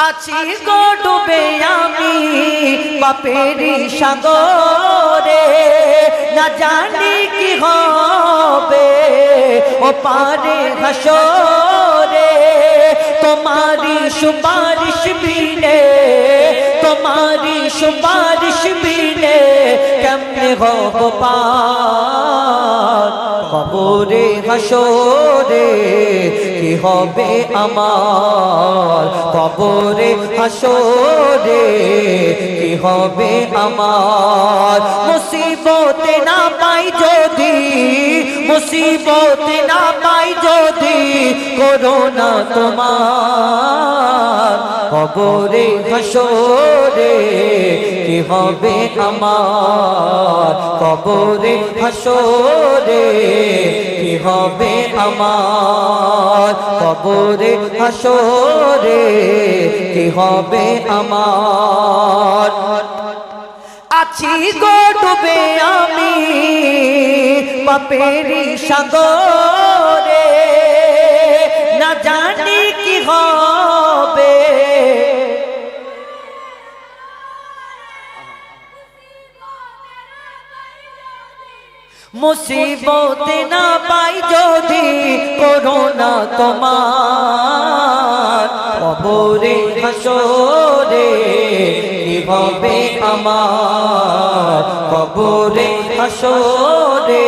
আছি গো ডুবে আমি পাপেরি সাগরে, না জানি কি হবে ও পারে হাসরে। তোমারি সুপারিশ বিনে, তোমারি সুপারিশ বিনে কেমনে হব পার কবরে হাসরে। কি হবে আমার কবরে হাসরে, কি হবে আমার। মুসিবতে না পাই যদি, মুসিবতে না পাই যদি করোনা তোমার কবরে হাসরে। কি হবে আমার কবরে হাসরে, কি হবে আমার কবরে হাসরে, কি হবে আমার। আছি গো ডুবে আমি পাপেরি সাগরে, না জানি কি হবে। মুসিবতে না পাই যদি করোনা তোমার কবরে হাসরে। কি হবে আমার কবরে হাসরে,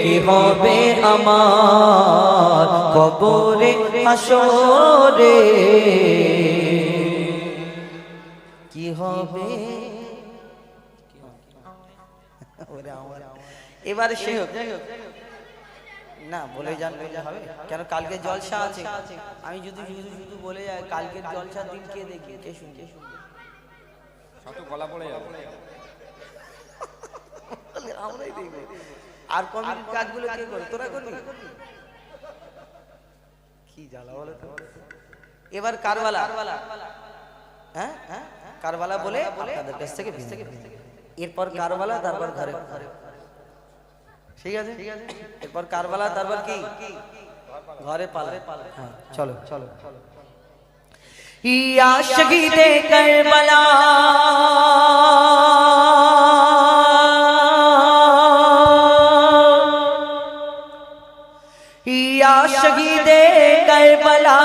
কি হবে আমার কবরে হাসরে, কি হবে। এবারে সে না বলে যান হবে কেন, কালকে জলসা আছে। আমি যদি শুধু বলে যাই কালকের জলসার দিন কে দেখি, কে শুনবে, গলা পড়ে যাবে। আমরাই দেখবো। আর কমিটির কাজগুলো কে করে, তোরা করবি? কি জ্বালা বলে তো। এবার কারবালা, হ্যাঁ কারবালা বলে আপনাদের কাছ থেকে এরপর কারবালা, তারপর ঘরে ঘরে, ঠিক আছে। এরপর কারবালা, তারপর কি ঘরে পালা। হ্যাঁ চলো চলো। ইয়া শহীদে কারবালা, ইয়া শহীদে কারবালা,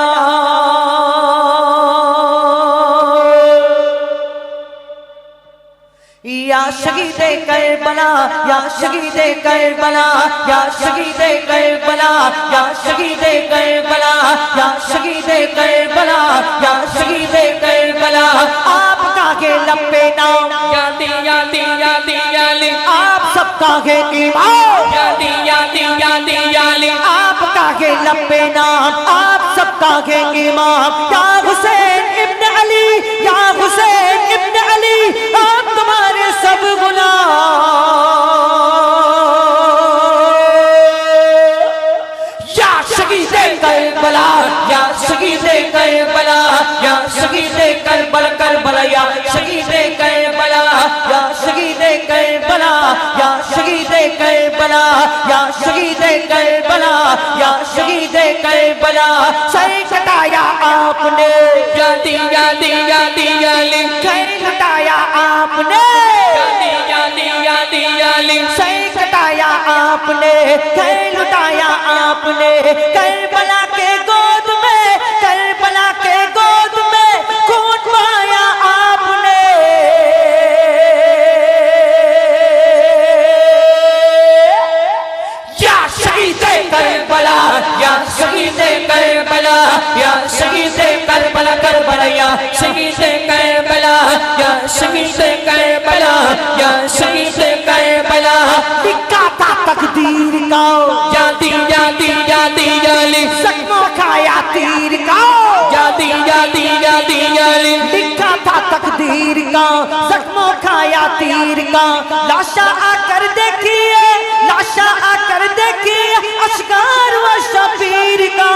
या शहीदे करबला, या शहीदे करबला, या शहीदे करबला, या शहीदे करबला, या शहीदे करबला, या शहीदे करबला। आपका है लपे नाम यादी यादी यादी याली, आप सबका है ईमान यादी यादी यादी याली, आपका है लपे नाम आप सबका है ईमान। या हुसैन इब्न अली, या हुसैन इब्न अली, आप तुम्हारे सब गुलाम। या शहीदे करबला, या शहीदे करबला, या शहीदे करबला करबला, या शहीदे करबला, या शहीदे करबला, या शहीदे करबला, या शहीदे करबला, या शहीदे करबला। सर कटाया आपने, यादी यादी यादी याली, सर कटाया आपने, यादी यादी यादी याली, सर कटाया आपने, घर लुटाया आपने। करबला के गोद में, करबला के गोद में खून बहाया आपने। या शहीदे करबला, या शहीदे करबला, या शहीदे करबला करबला, या शहीदे करबला, या शहीदे करबला, या शहीदे करबला। लिखा था तकदीर का, यादी यादी यादी याली, जख्मों खाया तीर का, यादी यादी यादी याली, लिखा था तकदीर का, जख्मों खाया तीर का। लाशा आकर देखिए, लाशा आकर देखिए असगार व शबीर का।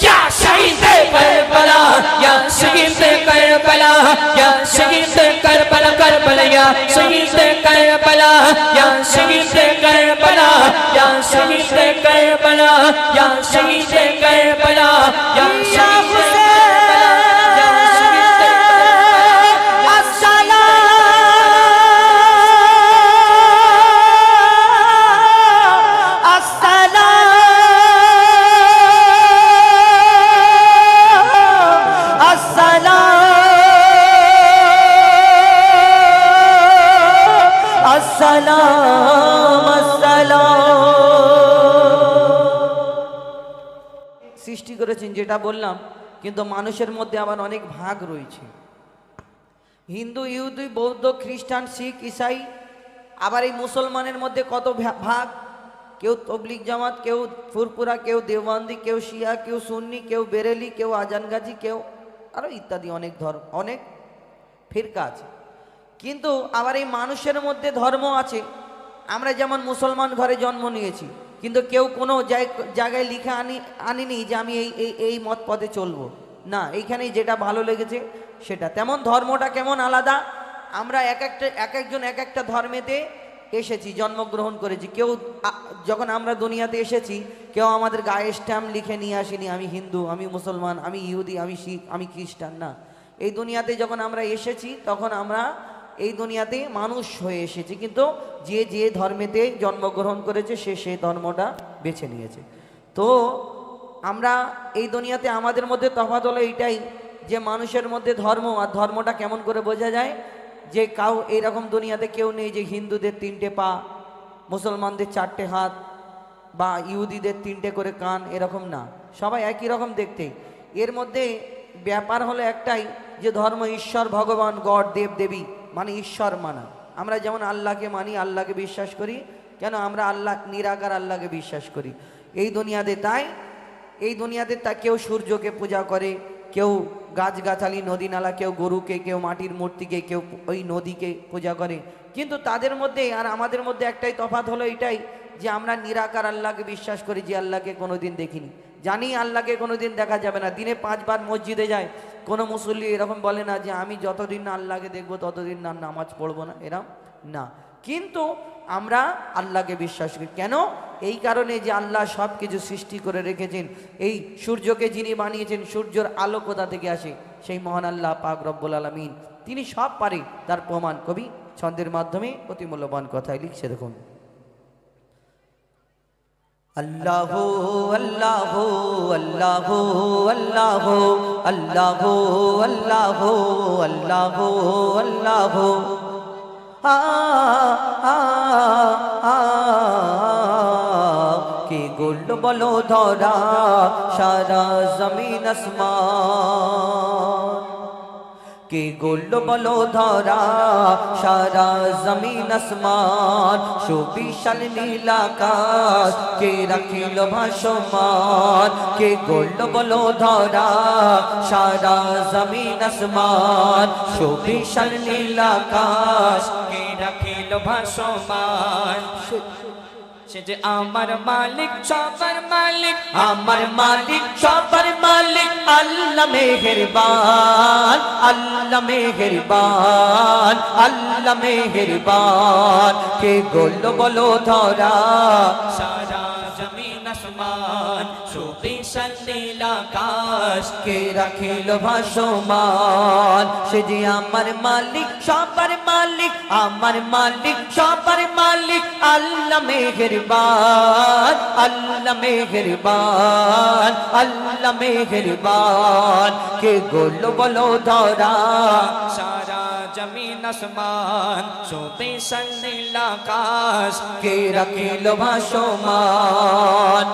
या शहीदे करबला, या शहीदे करबला, या शहीदे करबला करबला, या शहीदे करबला, या शहीदे करबला, या शहीदे करबला। या शहीद करबला या शहीद करबला या शहीद करबला সৃষ্টি করেছেন যেটা বললাম, কিন্তু মানুষের মধ্যে আবার অনেক ভাগ রয়েছে। হিন্দু, ইহুদি, বৌদ্ধ, খ্রিস্টান, শিখ, ইসাই, আবার এই মুসলমানের মধ্যে কত ভাগ। কেউ তবলিগ জামাত, কেউ ফুরপুরা, কেউ দেওবন্দি, কেউ শিয়া, কেউ সুন্নি, কেউ বেরেলি, কেউ আজানগাজি, কেউ আরো ইত্যাদি অনেক ধর্ম, অনেক ফিরকা আছে। কিন্তু আবার এই মানুষের মধ্যে ধর্ম আছে। আমরা যেমন মুসলমান ঘরে জন্ম নিয়েছি, কিন্তু কেউ কোনো জায়গায় লিখে আনিনি যে আমি এই মত পথে চলবো না, এইখানেই যেটা ভালো লেগেছে সেটা। তেমন ধর্মটা কেমন আলাদা। আমরা এক একজন এক একটা ধর্মেতে এসেছি, জন্মগ্রহণ করেছি। কেউ যখন আমরা দুনিয়াতে এসেছি, কেউ আমাদের গায়ে স্ট্যাম্প লিখে নিয়ে আসেনি আমি হিন্দু, আমি মুসলমান, আমি ইহুদি, আমি শিখ, আমি খ্রিস্টান। না, এই দুনিয়াতে যখন আমরা এসেছি তখন আমরা এই দুনিয়াতে মানুষ হয়ে এসেছি, কিন্তু যে যে ধর্মেতে জন্মগ্রহণ করেছে সে সেই ধর্মটা বেছে নিয়েছে। তো আমরা এই দুনিয়াতে আমাদের মধ্যে তফাৎ হলো এইটাই যে মানুষের মধ্যে ধর্ম, আর ধর্মটা কেমন করে বোঝা যায় যে কাউ এইরকম দুনিয়াতে কেউ নেই যে হিন্দুদের 3টে পা, মুসলমানদের 4টে হাত, বা ইহুদিদের 3টে করে কান, এরকম না, সবাই একই রকম দেখতে। এর মধ্যে ব্যাপার হলো একটাই যে ধর্ম ঈশ্বর, ভগবান, গড, দেব দেবী, মানে ঈশ্বর মানা। আমরা যেমন আল্লাহকে মানি, আল্লাহকে বিশ্বাস করি, কেন আমরা আল্লাহ নিরাকার আল্লাহকে বিশ্বাস করি এই দুনিয়াতে। তাই এই দুনিয়াতে কেউ সূর্যকে পূজা করে, কেউ গাছগাছালি, নদী নালা, কেউ গরুকে, কেউ মাটির মূর্তিকে, কেউ ওই নদীকে পূজা করে। কিন্তু তাদের মধ্যে আর আমাদের মধ্যে একটাই তফাৎ হলো এটাই যে আমরা নিরাকার আল্লাহকে বিশ্বাস করি, যে আল্লাহকে কোনোদিন দেখিনি, জানি আল্লাহকে কোনোদিন দেখা যাবে না। দিনে 5 বার মসজিদে যায়, কোনো মুসল্লি এরকম বলে না যে আমি যতদিন না আল্লাহকে দেখবো ততদিন না নামাজ পড়বো না, এরকম না। কিন্তু আমরা আল্লাহকে বিশ্বাস করি। কেন? এই কারণে যে আল্লাহ সব কিছু সৃষ্টি করে রেখেছেন। এই সূর্যকে যিনি বানিয়েছেন, সূর্যের আলো কোথা থেকে আসে? সেই মহান আল্লাহ পাক রব্বুল আলামিন, তিনি সব পারে। তার প্রমাণ কবি ছন্দের মাধ্যমে অতি মূল্যবান কথায় লিখছে, দেখুন। আল্লাহ আল্লাহ আল্লাহ আল্লাহ আল্লাহ আল্লাহ আল্লাহ আল্লাহ কে গোল্ড বলো ধরা সারা জমিন আসমান, কে গোল্ড বলো ধরা সারা জমিন আসমান, সুবিশাল নীল আকাশ কে রাখিল ভাসমান, কে গোল্ড বলো ধরা সারা জমিন আসমান, সুবিশাল নীল আকাশ কে রাখিল ভাসমান। সে যে আমার মালিক, সবার মালিক, আমার মালিক, সবার মালিক, আল্লাহ মেহেরবান, আল্লাহ মেহেরবান, আল্লাহ মেহেরবান, কে গোল্ড বলো ধরা সারা জমিন আসমান, সুবিশাল নীল আকাশ কে রাখিল ভাসমান। সে যে আমার মালিক, সবার মালিক, আমার মালিক, সবার মালিক, আল্লাহ মেহেরবান, আল্লাহ মেহেরবান, আল্লাহ মেহেরবান, কে গোল্ড বলো ধরা সারা জমিন আসমান, সুবিশাল নীল আকাশ কে রাখিল ভাসমান।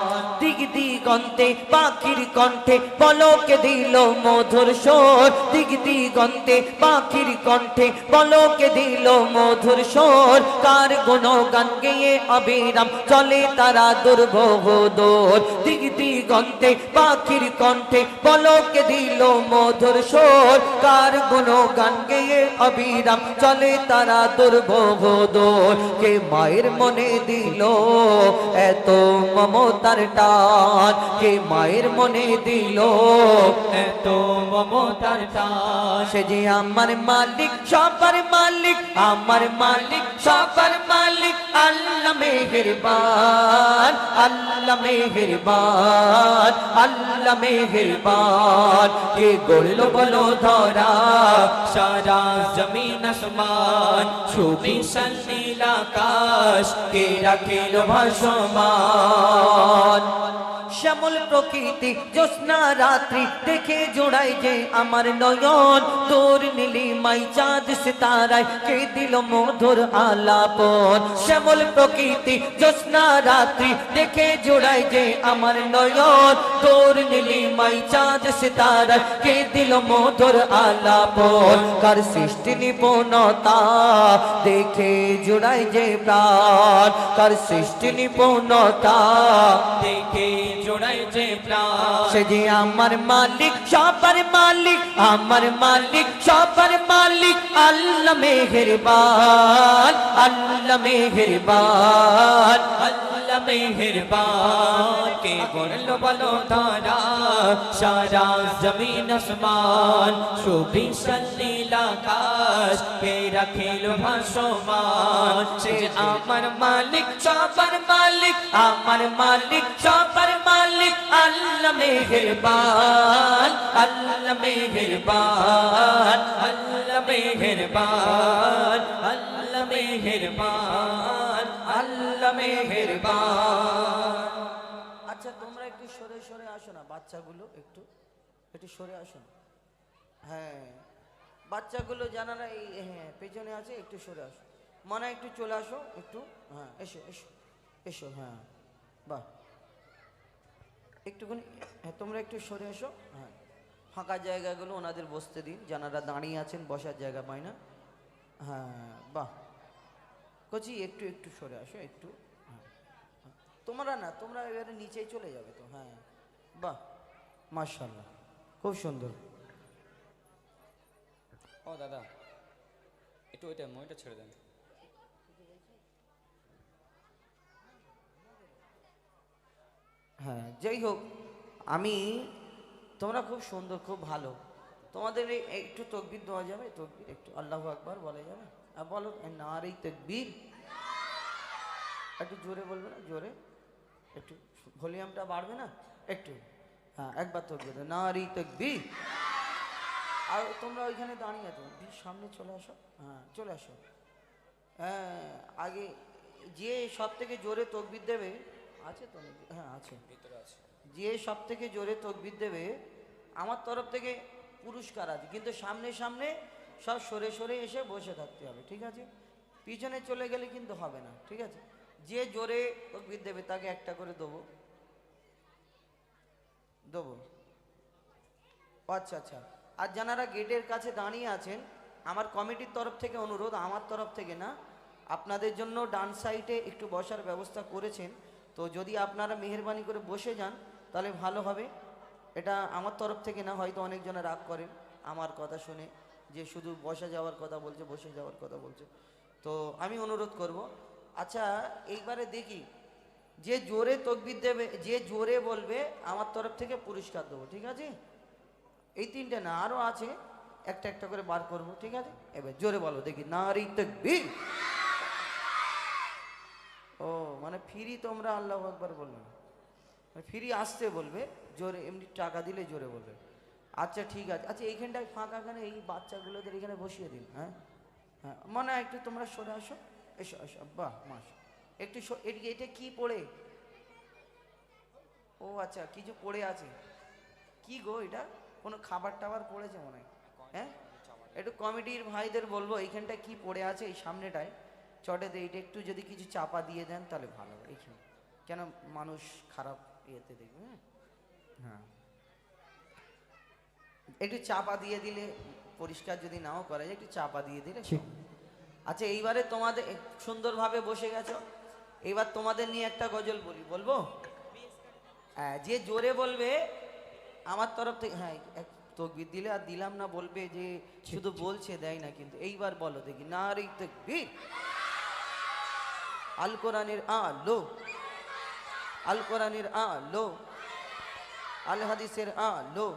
দিক দিগন্তে পাখির কণ্ঠে পলকে দিল মধুর স্বর, দিক দিগন্তে পাখির কণ্ঠে পলকে দিল মধুর স্বর, কার গুণগান গেয়ে অবিরাম চলে তারা দুর্বহ দোর, দিক দিগন্তে পাখির কণ্ঠে পলকে দিল মধুর স্বর, কার গুণগান গেয়ে অবিরাম চলে তারা দুর্বহ দোর, কে মায়ের মনে দিল এত মমতার টান, কে মায়ের মনে দিল এত মমতার টান। সে যে আমার মালিক, সবার মালিক, আমার মালিক, সবার মালিক, আল্লাহ মেহেরবান, আল্লাহ মেহেরবান, আল্লাহ মেহেরবান। কে গড়ল বলো ধরা সারা জমিন আসমান, সুবিশাল নীল আকাশ কে রাখিল ভাসমান। শ্যামল প্রকৃতি জ্যোৎস্না রাত্রি দেখে জোড়াই যে আমার নয়ন, তোর নীলিমাই চাঁদ সিতারায় কে দিল মধুর আলাপন। শ্যামল প্রকৃতি জ্যোৎস্না রাত্রি দেখে জোড়াই যে আমার নয়ন, তোর নীলিমাই চাঁদ সিতারায় কে দিল মধুর আলাপন। কার সৃষ্টি নিপুণতা দেখে জোড়াই যে প্রাণ, কার সৃষ্টি নিপুণতা দেখে জোড়াই যে প্রাণ। সে যে আমার মালিক সবার মালিক, আমার মালিক সবার মালিক। আল্লাহ মেহেরবান, আল্লাহ মেহেরবান, আল্লাহ মেহেরবান। কে গড়ল বলো ধরা সারা জমিন আসমান, সুবিশাল নীল আকাশ কে রাখিল ভাসমান। সে আমার মালিক সবার মালিক, আমার মালিক সবার মালিক। আল্লাহ মেহেরবান, আল্লাহ মেহেরবান, আল্লাহ মেহেরবান, আল্লাহ মেহেরবান, আল্লাহ মেহেরবান। আচ্ছা তোমরা একটু সরে সরে আসো না, বাচ্চাগুলো একটু একটু সরে আসো না। হ্যাঁ বাচ্চাগুলো জানারা এই হ্যাঁ পেছনে আছে, একটু সরে আসো। মনে হয় একটু চলে আসো একটু। হ্যাঁ এসো এসো এসো। হ্যাঁ বাহ একটুখানি। হ্যাঁ তোমরা একটু সরে এসো। হ্যাঁ ফাঁকা জায়গাগুলো ওনাদের বসতে দিন, যারা দাঁড়িয়ে আছেন বসার জায়গা পায় না। হ্যাঁ বাহ কচি একটু একটু সরে আসো একটু। হ্যাঁ তোমরা না, তোমরা এবারে নিচেই চলে যাবে তো। হ্যাঁ বাহ মাশাআল্লাহ খুব সুন্দর। ও দাদা একটু ওইটা মইটা ছেড়ে দেন। হ্যাঁ যাই হোক, আমি তোমরা খুব সুন্দর খুব ভালো। তোমাদের একটু তকবীর দেওয়া যাবে? তকবীর একটু আল্লাহু আকবার বলা যাবে? আর বলো নারে তাকবীর। একটু জোরে বলবে না? জোরে একটু ভলিউমটা বাড়বে না একটু? হ্যাঁ একবার তকবীর নারে তাকবীর। আর তোমরা ওইখানে দাঁড়িয়ে আছো, সামনে চলে আসো। হ্যাঁ চলে আসো। হ্যাঁ আগে যে সব থেকে জোরে তকবীর দেবে আছে তো? হ্যাঁ আছে, ভিতরে আছে। যে সব থেকে জোরে তকবীর দেবে আমার তরফ থেকে পুরস্কার আছে, কিন্তু সামনে সামনে সব সরে সরে এসে বসে থাকতে হবে, ঠিক আছে? পিছনে চলে গেলে কিন্তু হবে না, ঠিক আছে? যে জোরে তকবীর দেবে তাকে একটা করে দেবো দেবো। আচ্ছা আচ্ছা। আর যারা গেটের কাছে দাঁড়িয়ে আছেন, আমার কমিটির তরফ থেকে অনুরোধ, আমার তরফ থেকে না, আপনাদের জন্য ডান সাইডে একটু বসার ব্যবস্থা করেছেন, তো যদি আপনারা মেহেরবানি করে বসে যান তাহলে ভালো হবে। এটা আমার তরফ থেকে না, হয়তো অনেকজনে রাগ করেন আমার কথা শুনে যে শুধু বসে যাওয়ার কথা বলছে, বসে যাওয়ার কথা বলছে, তো আমি অনুরোধ করব। আচ্ছা এইবারে দেখি যে জোরে তকবীর দেবে, যে জোরে বলবে আমার তরফ থেকে পুরস্কার দেবো, ঠিক আছে? এই তিনটে না, আরও আছে, একটা একটা করে বার করব, ঠিক আছে? এবার জোরে বলো দেখি নারে তাকবীর। ও মানে ফ্রি তোমরা আল্লাহু আকবার বলবে না, ফ্রি আসতে বলবে, জোরে এমনি টাকা দিলে জোরে বলবে। আচ্ছা ঠিক আছে। আচ্ছা এইখানটায় ফাঁকাখানে এই বাচ্চাগুলোদের এখানে বসিয়ে দিন। হ্যাঁ হ্যাঁ মনে হয় একটু তোমরা সরে আসো, এসো এসো। বাহ মাস একটু এদিকে। এটা কি পড়ে? ও আচ্ছা কিছু পড়ে আছে। কি গো এটা? কোনো খাবার টাবার পড়েছে মনে হয়? হ্যাঁ একটু কমিটির ভাইদের বলবো এইখানটা কি পড়ে আছে এই সামনেটায় চটেতে, এইটা একটু যদি কিছু চাপা দিয়ে দেন তাহলে ভালো হবে এইখানে, কেন মানুষ খারাপ ইয়েতে দেখবে। হ্যাঁ একটু চাপা দিয়ে দিলে, পরিষ্কার যদি নাও করা যায় একটু চাপা দিয়ে দিলে। আচ্ছা এইবারে তোমাদের সুন্দরভাবে বসে গেছো, এইবার তোমাদের নিয়ে একটা গজল বলি, বলবো? হ্যাঁ যে জোরে বলবে আমার তরফ থেকে, হ্যাঁ এক তকবীর দিলে আর দিলাম না বলবে যে শুধু বলছে দেয় না, কিন্তু এইবার বলো দেখি নারে তাকবীর। আল কোরআনের আলো, আল কোরআনের আলো, আল হাদিসের আলো,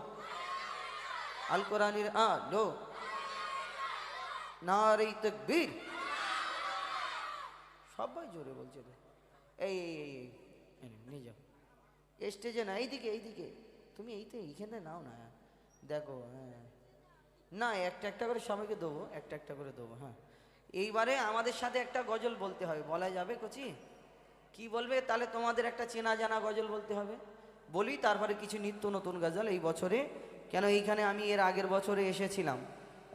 আল কোরআনের আলো, নারে তাকবীর। সবাই জোরে বলছে রে। এই নিয়ে যাও স্টেজে না, এইদিকে এইদিকে, তুমি এইখানে নাও না, দেখো। হ্যাঁ না, একটা একটা করে সবাইকে দেবো, একটা একটা করে দেবো। হ্যাঁ এইবারে আমাদের সাথে একটা গজল বলতে হবে, বলা যাবে কচি? কি বলবে তাহলে? তোমাদের একটা চেনা জানা গজল বলতে হবে, বলি তারপরে কিছু নিত্য নতুন গজল এই বছরে। কেন এইখানে আমি এর আগের বছরে এসেছিলাম,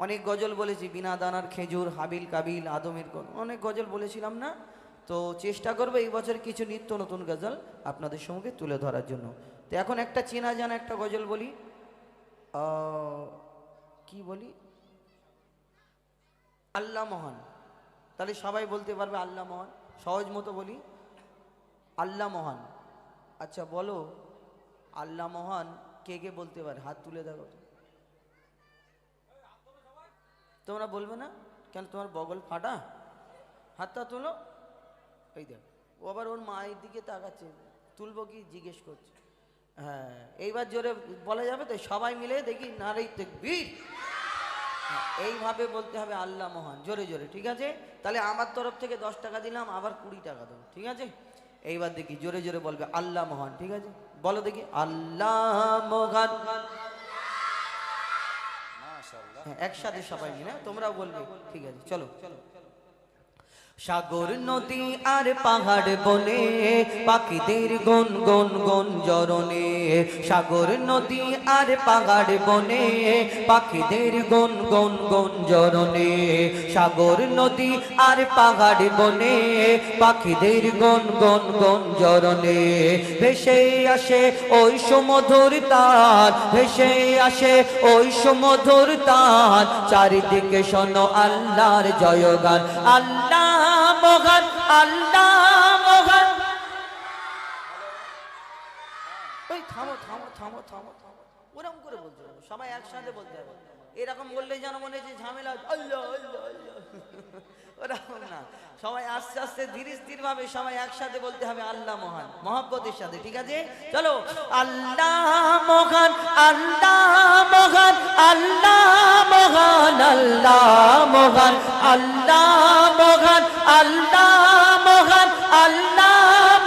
অনেক গজল বলেছি, বিনা দানার খেজুর, হাবিল কাবিল, আদমের অনেক গজল বলেছিলাম না? তো চেষ্টা করবো এই বছর কিছু নিত্য নতুন গজল আপনাদের সঙ্গে তুলে ধরার জন্য। তো এখন একটা চেনা জানা একটা গজল বলি, কি বলি? আল্লাহ মহান। তাহলে সবাই বলতে পারবে আল্লাহ মহান, সহজ মতো বলি আল্লাহ মহান। আচ্ছা বলো আল্লাহ মহান কে কে বলতে পারে? হাত তুলে দেখো তো। তোমরা বলবে না কেন? তোমার বগল ফাটা? হাতটা তোলো। এই দেখ, ও আবার ওর মায়ের দিকে তাকাচ্ছে, তুলবো কি জিজ্ঞেস করছে। হ্যাঁ এইবার জোরে বলা যাবে তো? সবাই মিলে দেখি নারে তাকবীর। এইভাবে বলতে হবে আল্লাহ মহান, জোরে জোরে। ঠিক আছে, তাহলে আমার তরফ থেকে 10 টাকা দিলাম, আবার 20 টাকা দেবো। ঠিক আছে, এইবার দেখি জোরে জোরে বলবে আল্লাহ মহান। ঠিক আছে, বলো দেখি আল্লাহ মহান। হ্যাঁ একসাথে সবাই মিলে তোমরাও বলবে। ঠিক আছে চলো। সাগর নদী আর পাহাড় বনে পাখিদের গুন গুন গুন জরনে, সাগর নদী আর পাহাড় বনে পাখিদের গুন গুন গুন জরনে, সাগর নদী আর পাহাড় বনে পাখিদের গুন গুন গুন জরনে, ভেসে আসে ওই সুমধুর তার, ভেসে আসে ওই সুমধুর তার, চারিদিকে শোনো আল্লাহর জয়গান। আল্লাহ মহান, আল্লাহ মহান। ওই থামো থামো থামো থামো থামো, ওরকম করে বলতে হবে, সবাই একসাথে বলতে হবে। এরকম বললে যেন মনে হচ্ছে ঝামেলা, আল্লাহ আল্লাহ আল্লাহ, ওরকম না। সবাই আস্তে আস্তে ধীরে স্থির ভাবে সবাই একসাথে বলতে হবে আল্লাহ মহান, মহব্বতের সাথে। ঠিক আছে চলো। আল্লাহ মহান, আল্লাহ মহান, আল্লাহ মহান, আল্লাহ মহান, আল্লাহ মহান, আল্লাহ মহান, আল্লাহ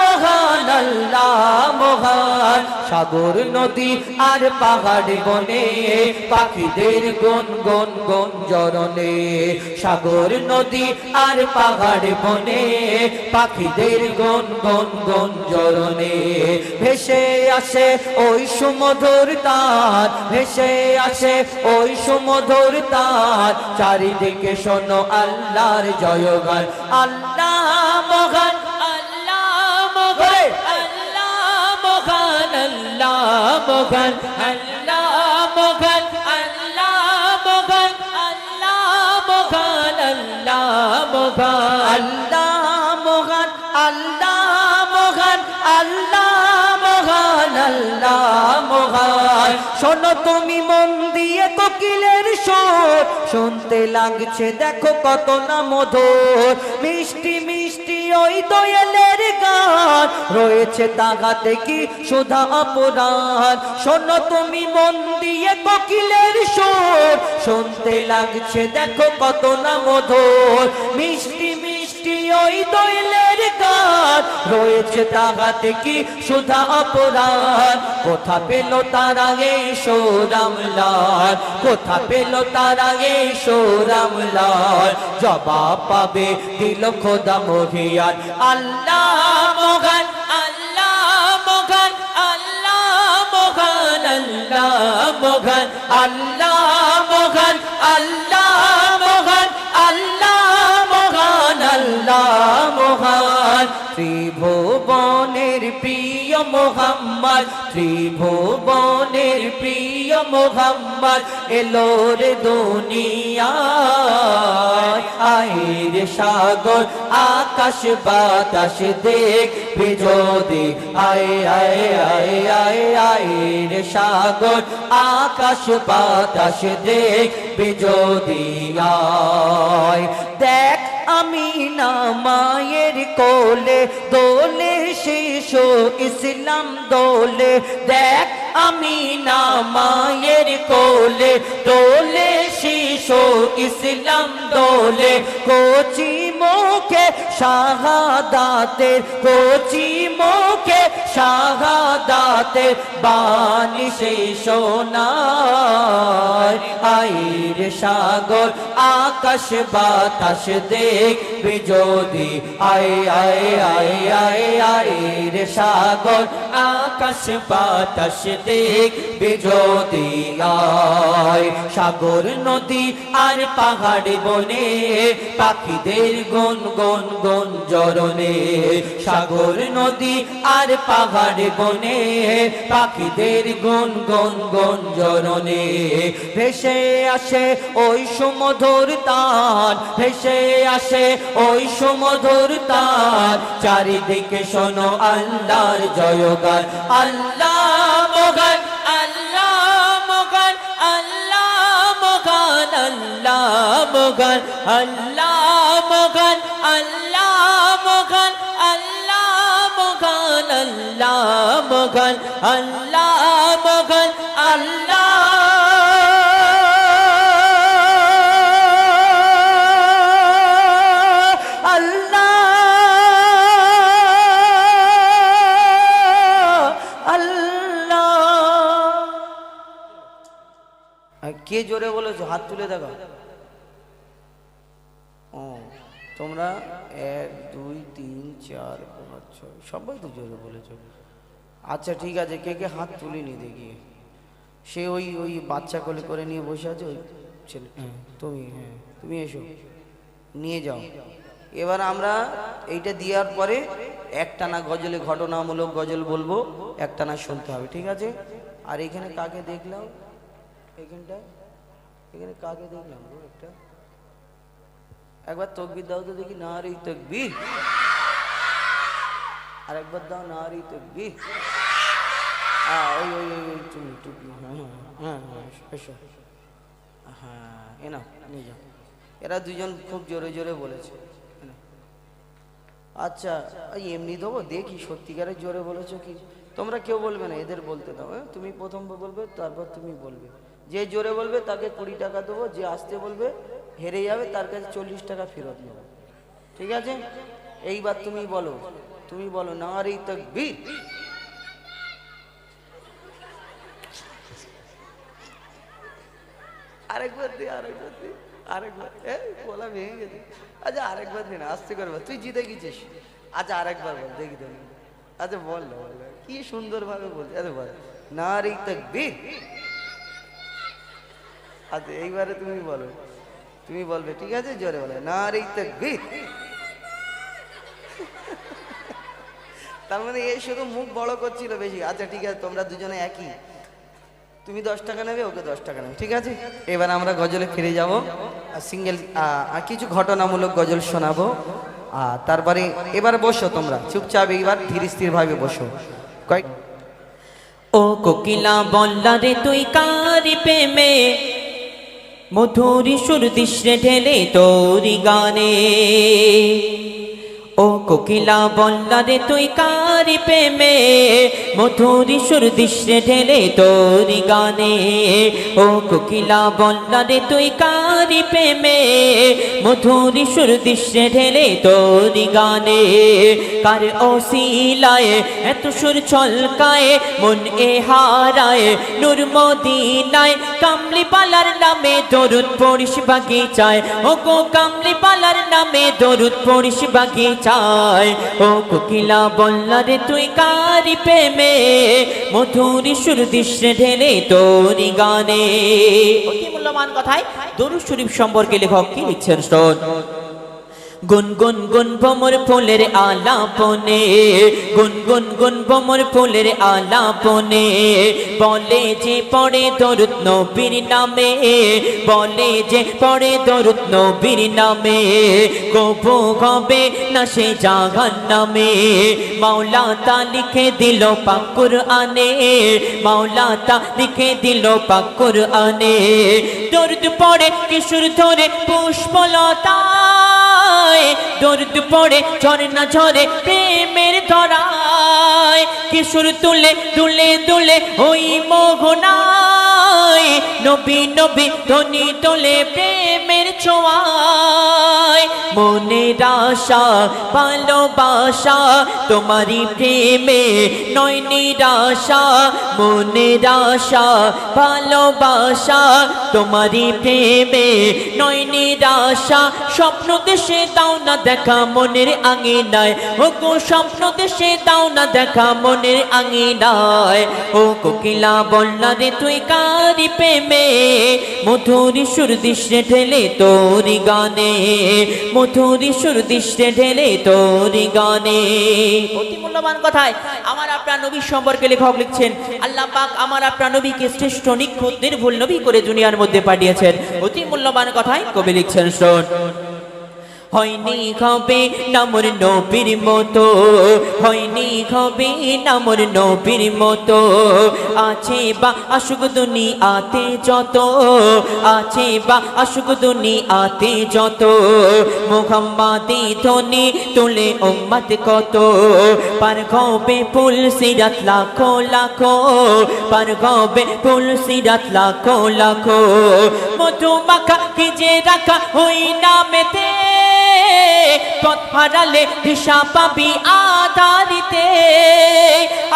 মহান, আল্লাহ মহান। সাগর নদী আর পাহাড় বনে পাখিদের গুন গুন গুন জরনে, সাগর নদী আর পাহাড় বনে পাখিদের গুন গুন গুন জরনে, ভেসে আসে ওই সুমধুর তার, ভেসে আসে ওই সুমধুর তার, চারিদিকে শোনো আল্লাহর জয়গান। আল্লাহ মহান, আল্লাহ মহান, আল্লাহ মহান, আল্লাহ মহান, আল্লাহ মহান, আল্লাহ মহান, আল্লাহ মহান, আল্লাহ মহান, আল্লাহ মহান, আল্লাহ মহান, আল্লাহ মহান, আল্লাহ মহান। শোনো তুমি মন দিয়ে কোকিলের সুর, শুনতে লাগছে দেখো কত না মধুর, মিষ্টি মিষ্টি ওই দোয়েলের গান, রয়েছে তাহাতে কি সুধা অপরাণ। শোনো তুমি মন দিয়ে কোকিলের সুর, শুনতে লাগছে দেখো কত না মধুর, মিষ্টি মিষ্টি ওই দোয়েলের গান, রয়েছে তাহাতে কি সুধা অপরাণ। কোথা পেল তারা এই সোরামলাল, কোথা পেল তারা এই সোরামলাল, জবাব পাবে দিল খোদা মহিয়ান। আল্লাহ মহান, আল্লাহ মহান, আল্লাহ মহান, আল্লাহ মহান, আল্লাহ মহান, আল্লাহ মহান, আল্লাহ মহান, আল্লাহ মহান। ত্রিভুবনের প্রিয় মোহাম্মদ, ত্রিভুবনের প্রিয় মোহাম্মদ এলো রে দুনিয়ায়, আয়ের সাগর আকাশ বাতাস দেখবে যদি, আয় আয় আয় আয় আয়ের সাগর আকাশ বাতাস দেখবে যদি, আয় দেখ আমিনা মায়ের কোলে দোলে শিশু ইসলাম দোলে, দেখ আমিনা মায়ের কোলে দোলে শিশু ইসলাম দোলে, কচি মুখ মুখে শাহাদাতের কচি মুখে শাহাদাতের বাণী সেই শোনায় আইর সাগর আকাশ বাতাস দেখবি যদি আয় আয় আয় আয় আইর সাগর আকাশ বাতাস দেখবি যদি আয় সাগর নদী আর পাহাড় বনে পাখিদের গুন গুন গুন জরনে সাগর নদী আর পাহাড় বনে পাখিদের গুন গুন গুন জরনে ভেসে আসে ওই সুমধুর তান ভেসে আসে ওই সুমধুর তান চারিদিকে শোনো আল্লাহর জয়গান আল্লাহ মগান আল্লাহ মগান আল্লাহ মগান আল্লাহ মগান আল্লাহ মগান আল্লাহ মগান আল্লাহ মগান আল্লাহ মগান আল্লাহ মগান আল্লাহ কে জোরে বলেছো হাত তুলে দেখো ও তোমরা 1 2 3 4 5 6 সবাই তো জোরে বলেছো আচ্ছা ঠিক আছে কে কে হাত তুলিনি দেখি সে ওই ওই বাচ্চা কোলে করে নিয়ে বসে আছে ওই ছেলে তুমি এসো নিয়ে যাও এবার আমরা এইটা দেওয়ার পরে একটানা গজলে ঘটনামূলক গজল বলবো একটানা শুনতে হবে ঠিক আছে আর এখানে কাকে দেখলাম এখানে কাকে দেখলাম একটা একবার তকবীর দাও তো দেখি নারী তকবীর আর একবার দাও নারী তকবীর ওই ওই ওই তুমি টুপি হ্যাঁ এসো হ্যাঁ এনা নিয়ে যাও এরা দুজন খুব জোরে জোরে বলেছে আচ্ছা এমনি দেবো দেখি সত্যিকারের জোরে বলেছো কি তোমরা কেউ বলবে না এদের বলতে দাও তুমি প্রথম বলবে তারপর তুমি বলবে যে জোরে বলবে তাকে 20 টাকা দেবো যে আসতে বলবে হেরে যাবে তার কাছে 40 টাকা ফেরত নেবো ঠিক আছে এইবার তুমি বলো নারী তাকবীর আরেকবার বলা ভেঙে গেছে আচ্ছা আরেকবার দিন আসতে করবে তুই জিতে গেছিস আচ্ছা আরেকবার বল দেখি আচ্ছা বল কি সুন্দর ভাবে বলছে আচ্ছা বল নারী তাকবীর আচ্ছা এইবারে তুমি বলবে ঠিক আছে জোরে বলে নারী তাকবীর তার মানে এই শুধু মুখ বড় করছিল বেশি আচ্ছা ঠিক আছে তোমরা দুজনে একই তুমি 10 টাকা নেবে ওকে 10 টাকা নেবে ঠিক আছে এবার আমরা গজলে ফিরে যাব আর সিঙ্গেল আর কিছু ঘটনামূলক গজল শোনাবো আর তারপরে এবার বসো তোমরা চুপচাপ এইবার ধীর স্থির ভাবে বসো কয়েক ও কোকিলা বল্লা রে তুই কারি প্রেমে মধুরি সুর দিশে ঢেলে তোরি গানে ও কোকিলা বল্লা রে তুই কারি প্রেমে মধুরি সুর দিশে ঢেলে তোরি গানে ও কোকিলা বল্লা রে তুই কারি প্রেমে মধুরি সুর দিশে ঢেলে তোরি গানে কার ওসিলায় এত সুর ছলকায় মন এ হারায় নূর মদিনায় কামলি পালার নামে দরুদ পড়িস বাগিচায় ও গো কামলি পালার নামে দরুদ পড়িস বাগিচায় ও কোকিলা বল্লা রে তুই কারি প্রেমে মধুরি সুর দিশে ঢেলে তোরি গানে অতি মূল্যবান কথায় দরুদ শরীফ সম্পর্কে লেখক কি লিখছেন শোন গুন গুন গুন ভমর ফুলের আলাপনে গুন গুন গুন ভমর ফুলের আলাপনে বলে যে পড়ে দরুদ নবীর নামে বলে যে পড়ে দরুদ নবীর নামে কবু হবে না সে জাহান্নামে মাওলা তা লিখে দিল পাক কুরআনে মাওলা তা লিখে দিল পাক কুরআনে দরুদ পড়ে কিশোর ধরে পুষ্পলতা দরুদ পড়ে ঝরনা ঝরে প্রেমের ধরায় কিশোর তুলে দুলে দুলে ওই মোহনায় নবী নবী ধ্বনি তোলে প্রেমের ছোঁয়ায় মনের আশা ভালোবাসা তোমারই প্রেমে নয় নিরাশা মনের আশা ভালোবাসা তোমারই প্রেমে নয় নিরাশা স্বপ্ন দেশে দাও না দেখা মনের আঙিনায় ও গো স্বপ্ন দেশে দাও না দেখা মনের আঙিনায় ও কোকিলা বলনা রে তুই কারি প্রেমে মধুর সুর দৃশ্যে ঢেলে তোরি গানে মধুর সুর দৃশ্যে ঢেলে তোরি গানে। অতি মূল্যবান কথায় আমার আপনার নবী সম্পর্কে লেখক লিখছেন আল্লাহ পাক আমার আপনার নবীকে শ্রেষ্ঠ নিখুঁত নির্ভুল নবী করে দুনিয়ার মধ্যে পাঠিয়েছেন। অতি মূল্যবান কথায় কবি লিখছেন শোন হয়নি হবে নামর নবীর মতো হয়নি হবে নামর নবীর মতো আছে বা আশুক দুনিয়াতে যত আছে বা আশুক দুনিয়াতে যত মুহাম্মাদি ধ্বনি তুলে উম্মত কত পার হবে ফুল সিরাত লাখো লাখো পার হবে ফুল সিরাত লাখো লাখো মধু মাখা কি যে রাখা হই নামেতে পথ হারালে দিশা পাবি আধারিতে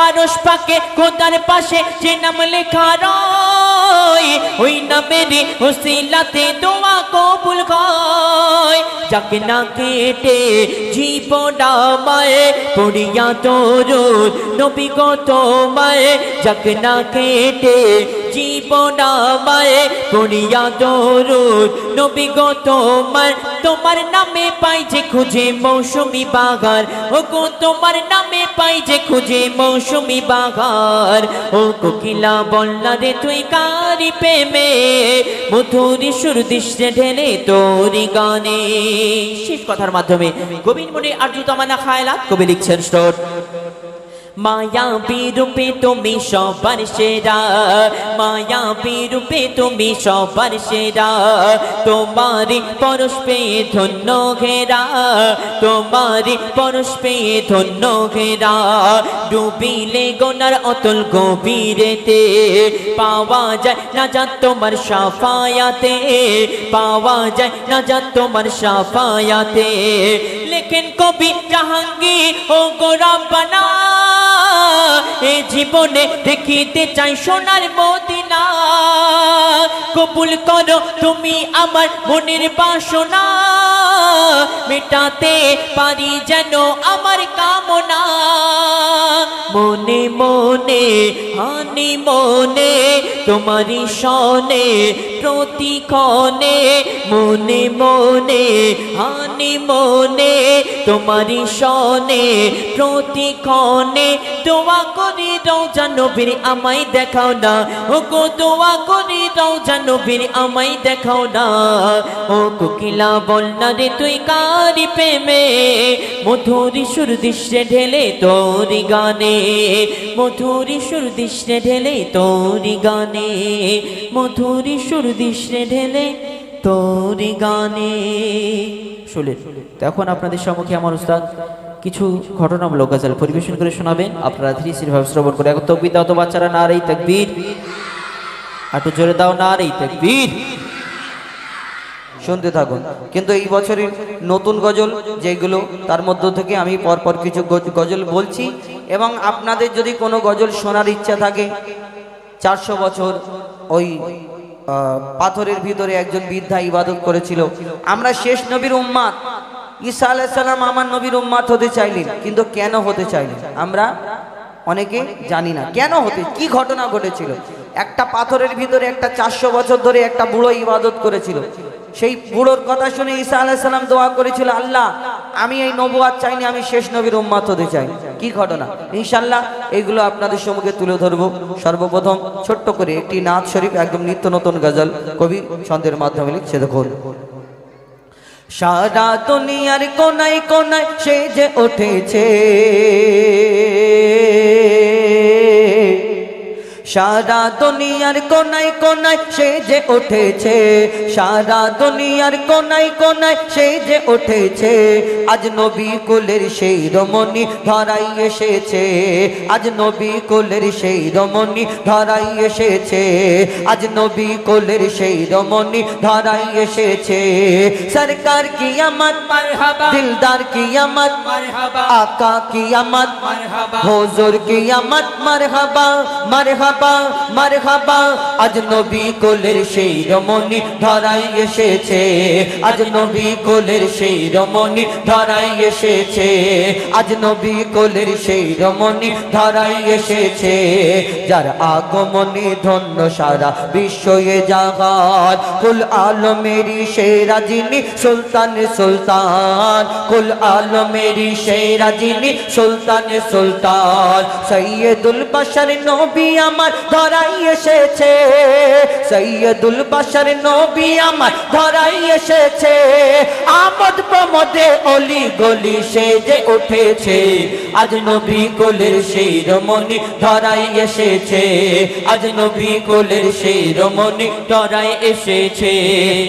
আরশ পাকে খোদার পাশে যে নাম লেখা রয় ওই নামেরই ওসিলাতে দোয়া কবুল হয় যাকে না কেটে জীবনামায় পড়িয়া দরুদ নবী গো তোমায় যাকে না কেটে জীবনামায় পড়িয়া দরুদ নবী গো তোমার তোমার নামে পাই যে খুঁজে মৌসুমি বাগার ও গো তোমার নামে পাই যে খুঁজে মৌসুমি বাগার ও কোকিলা বলনা রে তুই কারি প্রেমে মধুর সুর দৃশ্যে ঢেলে তোরি গানে। শেষ কথার মাধ্যমে গোবিন্দ মনে আরজু তামান্না খায়লাত কবি লিখছেন স্টোর মায়াবী রূপে তুমি সবার সেরা মায়াবী রূপে তুমি সবার সেরা তোমারি পরশ পেয়ে ধন্য ঘেরা তোমারি পরশ পেয়ে ধন্য ঘেরা ডুবিলে গোনার অতল গভীরেতে পাওয়া যায় না যা তোমার সাফায়াতে পাওয়া যায় না যা তোমার সাফায়াতে লেখেন কবি জাহাঙ্গীর ও গো রব্বানা এ জীবনে দেখিতে চাই সোনার মদিনা কবুল করো তুমি আমার মনের বাসনা মেটাতে পারি যেন আমার কামনা মনে মনে হানি মনে তোমারি শনে প্রতিক্ষণে মনে মনে হানি মনে তোমারি শনে প্রতিক্ষণে দোয়া করি রওজা নবীর আমায় দেখাও না ও গো দোয়া করি রওজা নবীর আমায় দেখাও না ও কোকিলা বলনা রে তুই কারি প্রেমে মধুর সুর দৃশ্যে ঢেলে তোরি গানে মধুর সুর দৃশ্যে ঢেলে তোরি গানে মধুর সুর দৃশ্যে ঢেলে তোরি গানে। শুনলেন তো এখন আপনাদের সম্মুখে আমার উস্তাদ কিছু ঘটনামূলক গজল পরিবেশন করে শোনাবেন আপনারা ধীরে ধীরে ভাবে শ্রবণ করে এখন তাকবীর দাও তো বাচ্চারা নারে তাকবীর একটু জোরে দাও নারে তাকবীর শুনতে থাকুন। কিন্তু এই বছরের নতুন গজল যেগুলো তার মধ্য থেকে আমি পরপর কিছু গজল বলছি এবং আপনাদের যদি কোনো গজল শোনার ইচ্ছা থাকে 400 বছর ওই পাথরের ভিতরে একজন বৃদ্ধা ইবাদত করেছিল। আমরা শেষ নবীর উম্মাত ঈসা আলাইহিস সালাম আমার নবীর উম্মাত হতে চাইলেন কিন্তু কেন হতে চাইলেন আমরা অনেকে জানি না কেন হতে কি ঘটনা ঘটেছিল। একটা পাথরের ভিতরে একটা 400 বছর ধরে একটা বুড়ো ইবাদত করেছিল। সেই বুড়োর কথা শুনে ঈসা আলাইহিস সালাম দোয়া করেছিল আল্লাহ আমি এই নবুয়াত চাইনি আমি শেষ নবীর উম্মাত হতে চাই। কি ঘটনা ইনশাআল্লাহ এইগুলো আপনাদের সম্মুখে তুলে ধরবো। সর্বপ্রথম ছোট্ট করে একটি নাত শরীফ একদম নিত্য নতুন গজল কবি ছন্দের মাধ্যমে লিখছে দেখুন। সারা দুনিয়ার কোনায় কোনায় সে যে উঠেছে সারা দুনিয়ার কোনায় কোনায় সে যে উঠেছে, সারা দুনিয়ার কোনায় কোনায় সে যে উঠেছে। আজ নবী কুলের সেই রমণী ধরাই এসেছে, আজ নবী কুলের সেই রমণী ধরাই এসেছে, আজ নবী কুলের সেই রমণী ধরাই এসেছে। সরকার কিয়ামত মারহাবা, দিলদার কিয়ামত মারহাবা, আকা কিয়ামত মারহাবা, হুজুর কিয়ামত মারহাবা মারহাবা মারহাবা। আজ নবী কোলের সেই রমণী ধরাই এসেছে, আজ নবী কোলের সেই রমণী ধরাই এসেছে, আজ নবী কোলের সেই রমণী ধরাই এসেছে। যার আগমনে ধন্য সারা বিশ্বয়ে জাগাত, কুল আলমেরি সেরা যিনি সুলতান সুলতান, কুল আলমেরি সেরা যিনি সুলতান সুলতান। সৈয়দুল বাশার নবী আমার ধরাই এসেছে, সৈয়দুল বাশার নবী আমার ধরাই এসেছে। আমোদ প্রমোদে অলি গলি সেজে উঠেছে, আজ নবী কোলের সেই রমণী ধরাই এসেছে, আজ নবী কোলের সেই রমণী ধরাই এসেছে।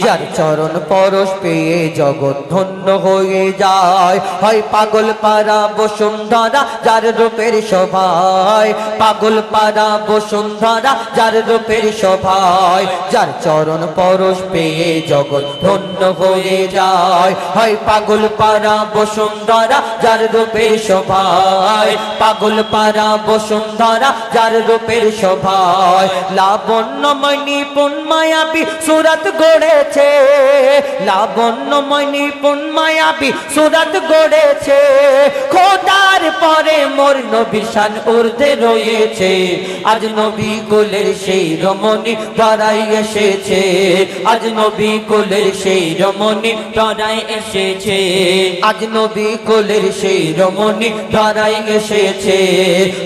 যার চরণ পরশ পেয়ে জগৎ ধন্য হয়ে যায়, হয় পাগল পারা বসুন্ধরা যার রূপের শোভায়, পাগল পারা বসুন্ধরা যার রূপের শোভায়। যার চরণ পরশ পেয়ে জগৎ ধন্য হয়ে যায়, হয় পাগল পারা বসুন্ধরা যার রূপের শোভায়, পাগল পারা বসুন্ধরা যার রূপের শোভায়। লাবণ্যময় নিপুণ মায়াবী সুরত গড়েছে, লাবণ্যময় নিপুণ মায়াবী সুরত গড়েছে। খোদার পরে মোর নবীর শান ঊর্ধ্বে রয়েছে, আজ নবী কোলের সেই রমণী ধরাই এসেছে, আজ নবী কোলের সেই রমণী ধরাই এসেছে, আজ নবী কোলের সেই রমণী ধরাই এসেছে।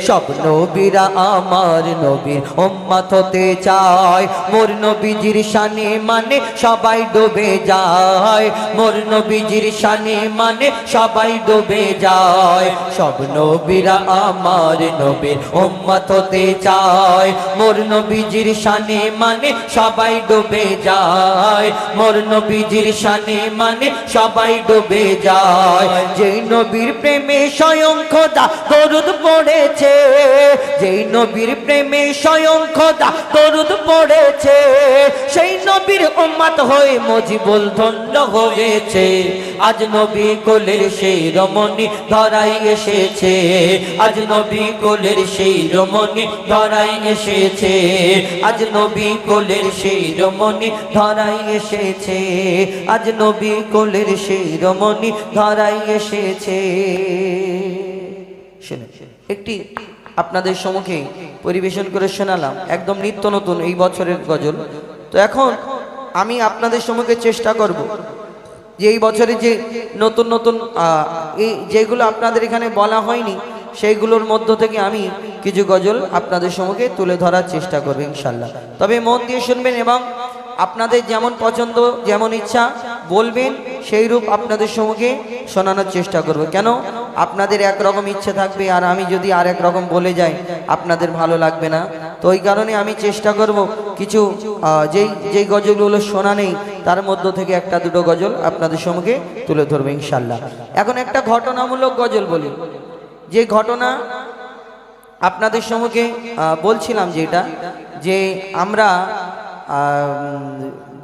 সব নবীরা আমার নবীর উম্মত হতে চায়, মোর নবীজির শানে মানে সবাই ডুবে যায়, মোর নবীজির শানে মানে সবাই ডুবে যায়। সব নবীরা আমার নবীর উম্মত হতে চায়, মোর নবীজির শানে মানে সবাই ডুবে যায়, মোর নবীজির শানে মানে সবাই ডুবে যায়। যেই নবীর প্রেমে স্বয়ং খোদা দরুদ পড়েছে, যেই নবীর প্রেমে স্বয়ং খোদা দরুদ পড়েছে, সেই নবীর উম্মত হয়ে মুজিবুল ধন্য হয়েছে। আজ নবী কোলের সেই রমণী ধরাই এসেছে, আজ নবী কোলের সেই রমণী ধরাই এসেছে, আজ নবী কোলের সেই রমণী ধরাই এসেছে, আজ নবী কোলের সেই রমণী ধরাই এসেছে। শুনুন, একটি আপনাদের সম্মুখে পরিবেশন করে শোনালাম একদম নিত্য নতুন এই বছরের গজল। তো এখন আমি আপনাদের সম্মুখে চেষ্টা করব যে এই বছরে যে নতুন নতুন এই যেগুলো আপনাদের এখানে বলা হয়নি সেইগুলোর মধ্য থেকে আমি কিছু গজল আপনাদের সম্মুখে তুলে ধরার চেষ্টা করব ইনশাল্লাহ। তবে মন দিয়ে শুনবেন এবং আপনাদের যেমন পছন্দ যেমন ইচ্ছা বলবেন সেই রূপ আপনাদের সম্মুখে শোনানোর চেষ্টা করব। কেন আপনাদের একরকম ইচ্ছে থাকবে আর আমি যদি আর এক রকম বলে যাই আপনাদের ভালো লাগবে না। তো ওই কারণে আমি চেষ্টা করব কিছু যেই গজলগুলো শোনা নেই তার মধ্য থেকে একটা দুটো গজল আপনাদের সম্মুখে তুলে ধরবো ইনশাল্লাহ। এখন একটা ঘটনামূলক গজল বলি, যে ঘটনা আপনাদের সম্মুখে বলছিলাম যেটা যে আমরা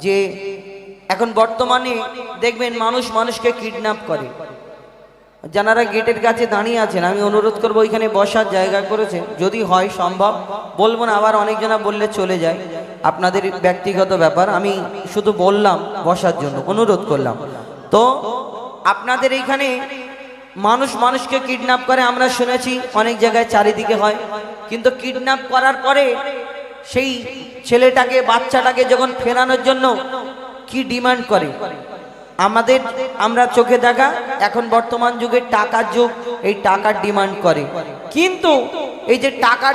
যে এখন বর্তমানে দেখবেন মানুষ মানুষকে কিডন্যাপ করে। যারা গেটের কাছে দাঁড়িয়ে আছেন আমি অনুরোধ করবো ওইখানে বসার জায়গা করেছেন, যদি হয় সম্ভব বলবো না, আবার অনেকজনা বললে চলে যায়, আপনাদের ব্যক্তিগত ব্যাপার, আমি শুধু বললাম বসার জন্য অনুরোধ করলাম। তো আপনাদের এইখানে মানুষ মানুষকে কিডন্যাপ করে আমরা শুনেছি অনেক জায়গায় চারিদিকে হয়, কিন্তু কিডন্যাপ করার পরে সেই ছেলেটাকে বাচ্চাটাকে যখন ফেরানোর জন্য কি ডিমান্ড করে আমরা চোখে দেখা এখন বর্তমান যুগে টাকার যুগ, এই টাকার ডিমান্ড করে। কিন্তু এই যে টাকা